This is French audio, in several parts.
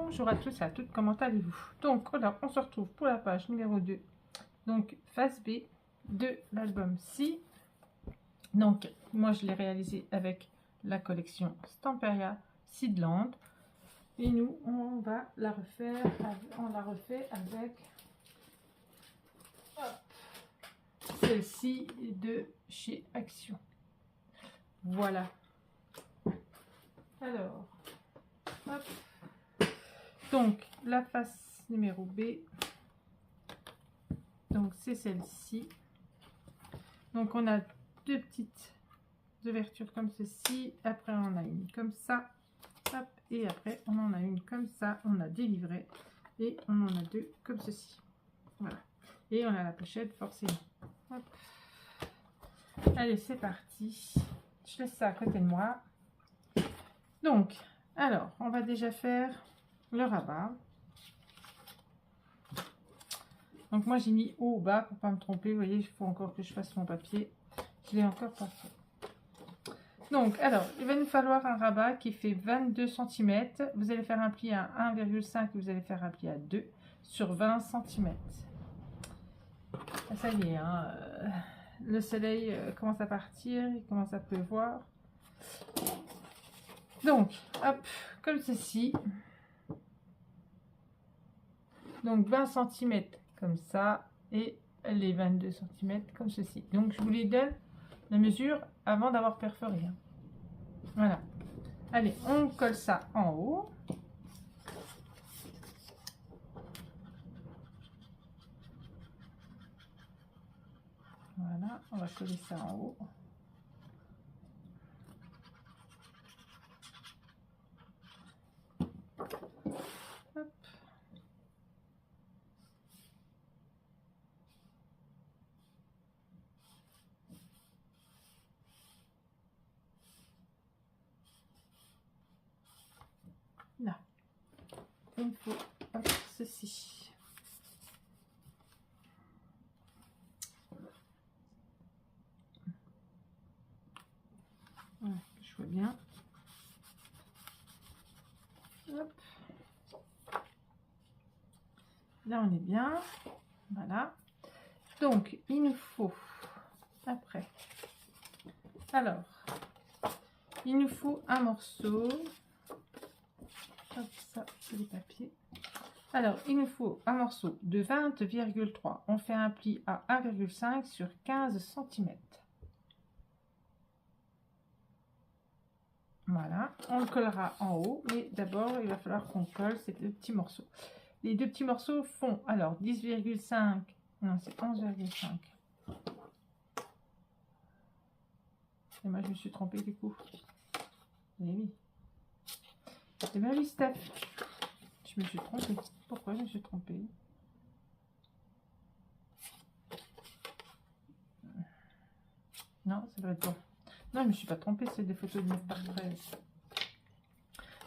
Bonjour à tous et à toutes, comment allez-vous? Donc, alors, on se retrouve pour la page numéro 2, donc phase B de l'album Si. Donc, moi, je l'ai réalisé avec la collection Stamperia Seedland. Et nous, on va la refaire, on la refait avec celle-ci de chez Action. Voilà. Alors, hop. Donc, la face numéro B, donc c'est celle-ci. Donc, on a deux petites ouvertures comme ceci. Après, on a une comme ça. Hop, et après, on en a une comme ça. On a des livrets. Et on en a deux comme ceci. Voilà. Et on a la pochette, forcément. Hop. Allez, c'est parti. Je laisse ça à côté de moi. Donc, alors, on va déjà faire le rabat. Donc moi j'ai mis haut ou bas pour pas me tromper. Vous voyez, il faut encore que je fasse mon papier. Je l'ai encore pas fait. Donc alors, il va nous falloir un rabat qui fait 22 cm. Vous allez faire un pli à 1,5 et vous allez faire un pli à 2 sur 20 cm. Ça y est, hein, le soleil commence à partir, il commence à pleuvoir. Donc, hop, comme ceci. Donc 20 cm comme ça et les 22 cm comme ceci. Donc je vous les donne la mesure avant d'avoir perforé. Hein. Voilà. Allez, on colle ça en haut. Voilà, on va coller ça en haut. Hop. Là, il me faut ceci. Voilà, je vois bien. Hop. Là, on est bien. Voilà. Donc, il nous faut, après, alors, il nous faut un morceau. Hop, ça, c'est les papiers. Alors, il nous faut un morceau de 20,3. On fait un pli à 1,5 sur 15 cm. Voilà, on le collera en haut, mais d'abord, il va falloir qu'on colle ces deux petits morceaux. Les deux petits morceaux font, alors, 10,5, non, c'est 11,5. Et moi, je me suis trompée du coup. Eh oui. C'est ma vie, Steph. Je me suis trompée. Pourquoi je me suis trompée? Non, ça doit être bon. Non, je me suis pas trompée, c'est des photos de 9 par 13.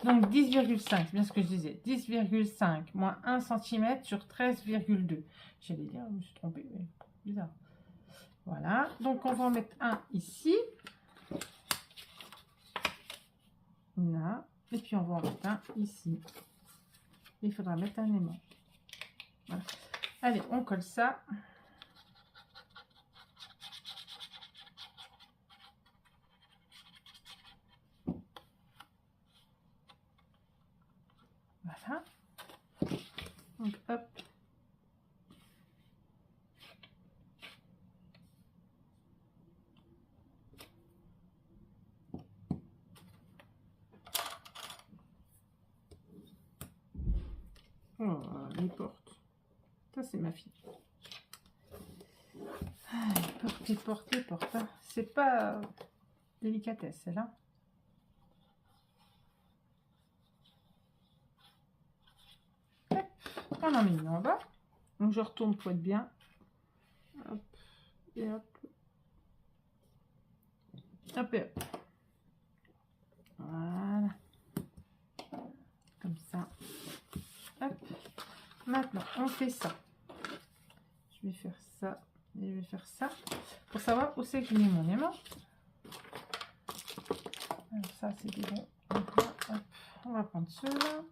Donc 10,5, bien ce que je disais. 10,5 moins 1 cm sur 13,2. J'allais dire, je me suis trompée, mais bizarre. Voilà, donc on va en mettre un ici. Là. Et puis on va en mettre un ici. Il faudra mettre un aimant. Voilà. Allez, on colle ça. Voilà. Donc hop. Oh, les portes. Ça, c'est ma fille. Ah, les portes. Hein. C'est pas délicatesse, celle-là. On en met une en bas. Donc, je retourne pour être bien. Hop. Et hop. Hop et hop. Voilà. Comme ça. Hop. Maintenant, on fait ça. Je vais faire ça et je vais faire ça pour savoir où c'est que j'ai mis mon aimant. Alors ça, c'est des bons. Donc là, hop, on va prendre ceux-là.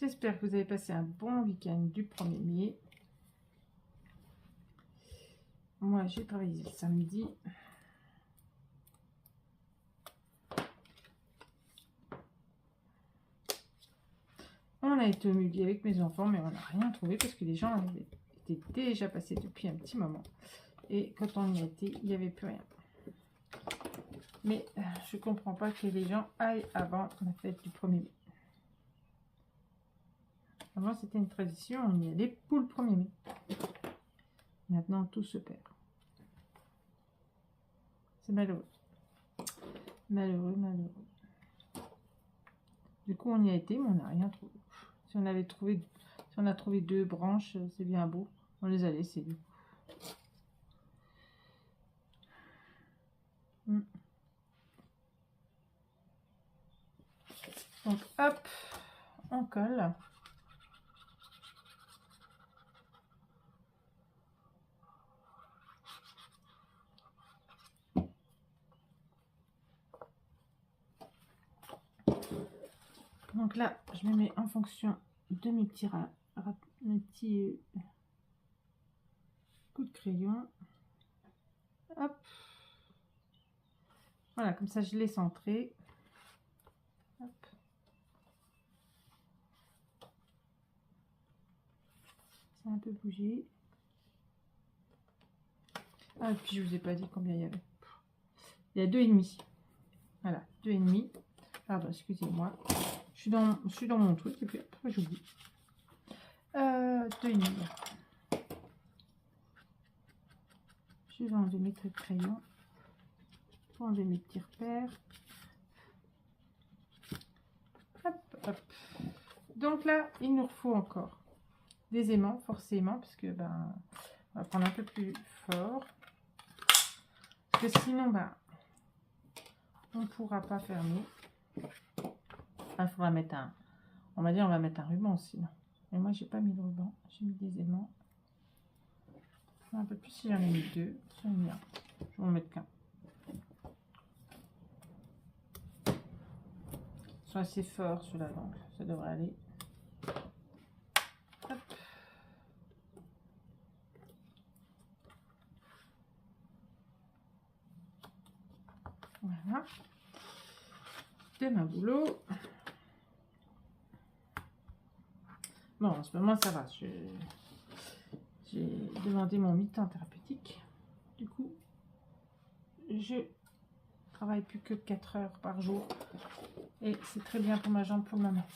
J'espère que vous avez passé un bon week-end du 1er mai. Moi, j'ai travaillé le samedi. On a été au musée avec mes enfants, mais on n'a rien trouvé parce que les gens étaient déjà passés depuis un petit moment. Et quand on y a été, il n'y avait plus rien. Mais je comprends pas que les gens aillent avant la fête du 1er mai. Avant, c'était une tradition, on y allait pour le 1er mai. Maintenant, tout se perd. C'est malheureux. Malheureux, malheureux. Du coup, on y a été, mais on n'a rien trouvé. Si on avait trouvé, si on a trouvé 2 branches, c'est bien beau. On les a laissées, du coup. Donc, hop, on colle. Donc là, je me mets en fonction de mes petits, coups de crayon. Hop. Voilà, comme ça, je l'ai centré. Hop. Ça a un peu bougé. Ah, et puis je vous ai pas dit combien il y avait. Il y a 2,5. Voilà, 2,5. Pardon, excusez-moi. Je suis dans mon truc et puis après j'oublie. 2,5. Je vais enlever mes traits de crayon. Pour enlever mes petits repères. Hop, hop. Donc là, il nous faut encore des aimants, forcément, parce que ben, on va prendre un peu plus fort. Parce que sinon, ben, on ne pourra pas fermer. Il faudra mettre un, on va dire, on va mettre un ruban sinon. Et moi, j'ai pas mis de ruban, j'ai mis des aimants. Un peu plus si j'en ai mis 2. J'en ai mis un. Je vais en mettre qu'un. Ils sont assez forts ceux-là, donc ça devrait aller. Hop. Voilà. De ma boulot. Bon, en ce moment, ça va. J'ai demandé mon mi-temps thérapeutique. Du coup, je travaille plus que 4 heures par jour. Et c'est très bien pour ma jambe pour le moment.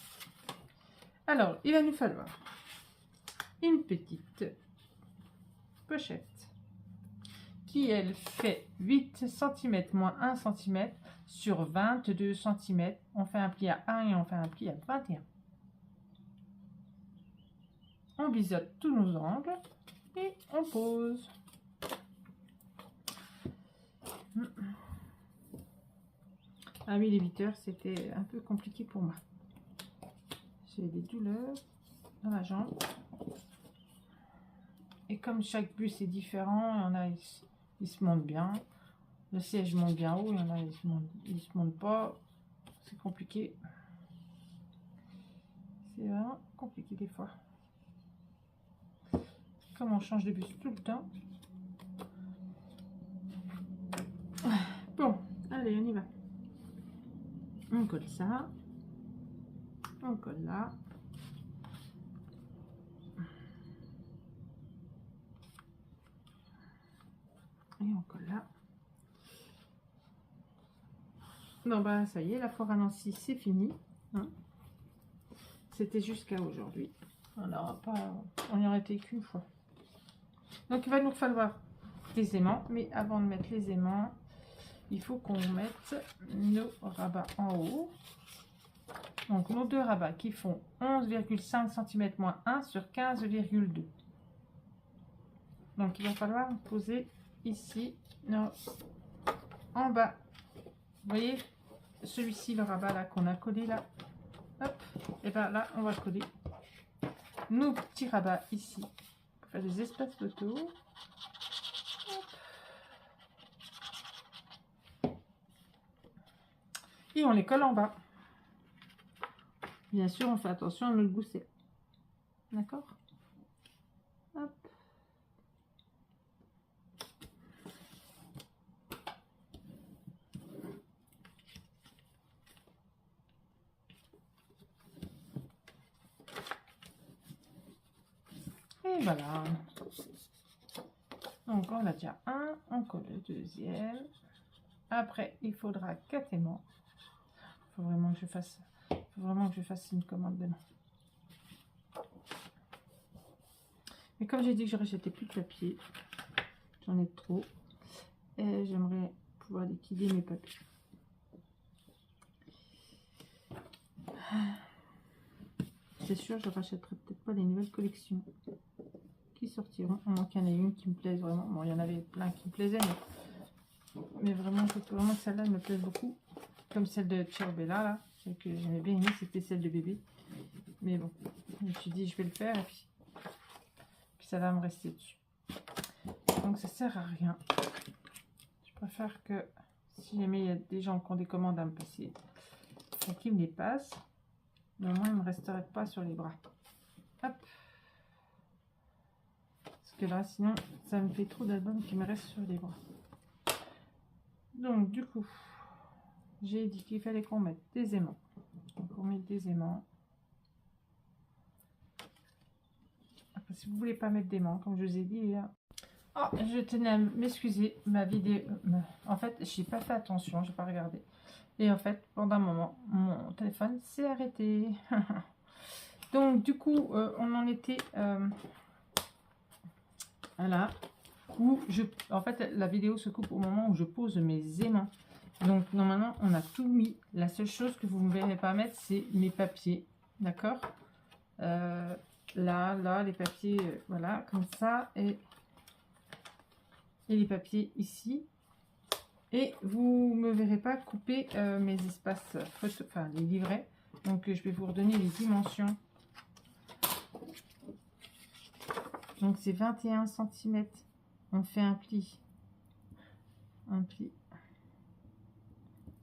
Alors, il va nous falloir une petite pochette qui, elle, fait 8 cm moins 1 cm sur 22 cm. On fait un pli à 1 et on fait un pli à 21. On biseaute tous nos angles et on pose. Ah oui, les 8 heures, c'était un peu compliqué pour moi. J'ai des douleurs dans la jambe. Et comme chaque bus est différent, il y en a, ils se montent bien. Le siège monte bien haut, il y en a, ils se montent pas. C'est compliqué. C'est vraiment compliqué des fois. Comme on change de bus tout le temps. Bon, allez, on y va. On colle ça. On colle là. Et on colle là. Non, bah ça y est, la foire à Nancy, c'est fini. Hein, c'était jusqu'à aujourd'hui. On n'y aurait été qu'une fois. Donc il va nous falloir des aimants. Mais avant de mettre les aimants, il faut qu'on mette nos rabats en haut. Donc nos 2 rabats qui font 11,5 cm moins 1 sur 15,2. Donc il va falloir poser ici en bas. Vous voyez celui-ci, le rabat là qu'on a collé là. Hop, et bien là on va coller nos petits rabats ici pour faire des espaces photo. Et on les colle en bas. Bien sûr, on fait attention à ne le gousser. D'accord? Hop. Et voilà. Donc on a déjà un, on colle le deuxième. Après, il faudra 4 aimants. Il faut vraiment que je fasse une commande demain. Mais comme j'ai dit que je rachetais plus de papier, j'en ai trop. Et j'aimerais pouvoir liquider mes papiers. C'est sûr, je rachèterai peut-être pas les nouvelles collections qui sortiront. À moins qu'il y en ait une qui me plaise vraiment. Bon, il y en avait plein qui me plaisaient, mais vraiment, il faut vraiment que celle-là me plaise beaucoup. Comme celle de Cherubella, là, celle que j'aimais bien aimer, c'était celle de bébé. Mais bon, je me suis dit, je vais le faire, et puis ça va me rester dessus. Donc, ça sert à rien. Je préfère que, si jamais il y a des gens qui ont des commandes à me passer, qu'ils me les passent. Mais au moins, il ne me resterait pas sur les bras. Hop. Parce que là, sinon, ça me fait trop d'albums qui me restent sur les bras. Donc, du coup, j'ai dit qu'il fallait qu'on mette des aimants. Donc, on met des aimants. Après, si vous ne voulez pas mettre d'aimants, comme je vous ai dit, hein. Oh, je tenais à m'excuser, ma vidéo... En fait, je n'ai pas fait attention, je n'ai pas regardé. Et en fait, pendant un moment, mon téléphone s'est arrêté. Donc, du coup, on en était... voilà. Où en fait, la vidéo se coupe au moment où je pose mes aimants. Donc, normalement, on a tout mis. La seule chose que vous ne verrez pas mettre, c'est mes papiers. D'accord? Là, les papiers, voilà, comme ça. Et les papiers ici. Et vous ne me verrez pas couper mes espaces photo, enfin les livrets. Donc je vais vous redonner les dimensions. Donc c'est 21 cm. On fait un pli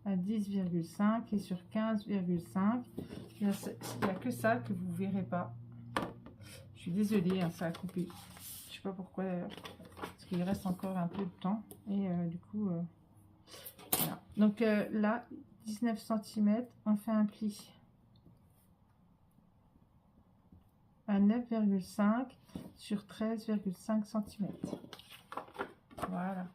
à 10,5 et sur 15,5. Il n'y a que ça que vous ne verrez pas. Je suis désolée, hein, ça a coupé. Je ne sais pas pourquoi d'ailleurs. Parce qu'il reste encore un peu de temps. Et du coup... voilà. Donc là, 19 cm, on fait un pli à 9,5 sur 13,5 cm. Voilà.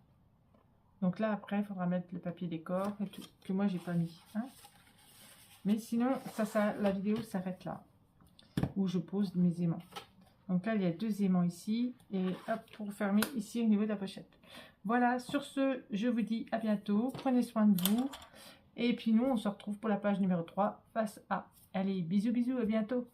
Donc là, après, il faudra mettre le papier décor et tout, que moi, j'ai pas mis. Hein. Mais sinon, la vidéo s'arrête là, où je pose mes aimants. Donc là, il y a 2 aimants ici. Et hop, pour fermer ici au niveau de la pochette. Voilà, sur ce, je vous dis à bientôt. Prenez soin de vous. Et puis nous, on se retrouve pour la page numéro 3 face à. Allez, bisous, bisous, à bientôt.